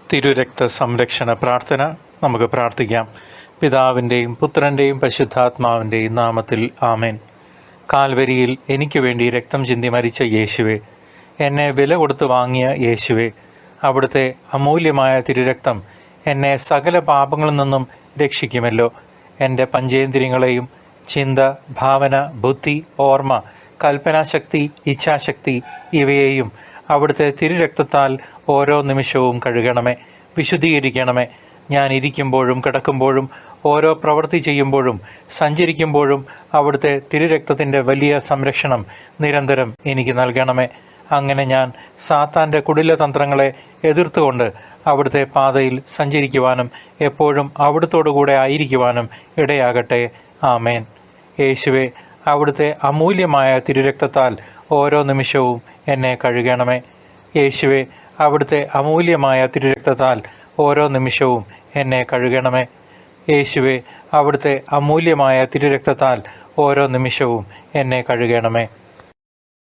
തിരുരക്ത സംരക്ഷണ പ്രാർത്ഥന നമുക്ക് പ്രാർത്ഥിക്കാം. പിതാവിൻ്റെയും പുത്രൻ്റെയും പരിശുദ്ധാത്മാവിൻ്റെയും നാമത്തിൽ ആമേൻ. കാൽവരിയിൽ എനിക്ക് വേണ്ടി രക്തം ചിന്തി മരിച്ച യേശുവേ, എന്നെ വില കൊടുത്ത് വാങ്ങിയ യേശുവേ, അവിടുത്തെ അമൂല്യമായ തിരുരക്തം എന്നെ സകല പാപങ്ങളിൽ നിന്നും രക്ഷിക്കുമല്ലോ. എൻ്റെ പഞ്ചേന്ദ്രിയങ്ങളെയും ചിന്ത, ഭാവന, ബുദ്ധി, ഓർമ്മ, കൽപ്പനാശക്തി, ഇച്ഛാശക്തി ഇവയെയും അവിടുത്തെ തിരുരക്തത്താൽ ഓരോ നിമിഷവും കഴുകണമേ, വിശുദ്ധീകരിക്കണമേ. ഞാൻ ഇരിക്കുമ്പോഴും കിടക്കുമ്പോഴും ഓരോ പ്രവൃത്തി ചെയ്യുമ്പോഴും സഞ്ചരിക്കുമ്പോഴും അവിടുത്തെ തിരുരക്തത്തിൻ്റെ വലിയ സംരക്ഷണം നിരന്തരം എനിക്ക് നൽകണമേ. അങ്ങനെ ഞാൻ സാത്താൻ്റെ കുടിലതന്ത്രങ്ങളെ എതിർത്തുകൊണ്ട് അവിടുത്തെ പാതയിൽ സഞ്ചരിക്കുവാനും എപ്പോഴും അവിടുത്തോടുകൂടെ ആയിരിക്കുവാനും ഇടയാകട്ടെ. ആമേൻ. യേശുവേ, അവിടുത്തെ അമൂല്യമായ തിരുരക്തത്താൽ ഓരോ നിമിഷവും എന്നെ കഴുകണമേ. യേശുവേ, അവിടുത്തെ അമൂല്യമായ തിരുരക്തത്താൽ ഓരോ നിമിഷവും എന്നെ കഴുകണമേ. യേശുവേ, അവിടുത്തെ അമൂല്യമായ തിരുരക്തത്താൽ ഓരോ നിമിഷവും എന്നെ കഴുകണമേ.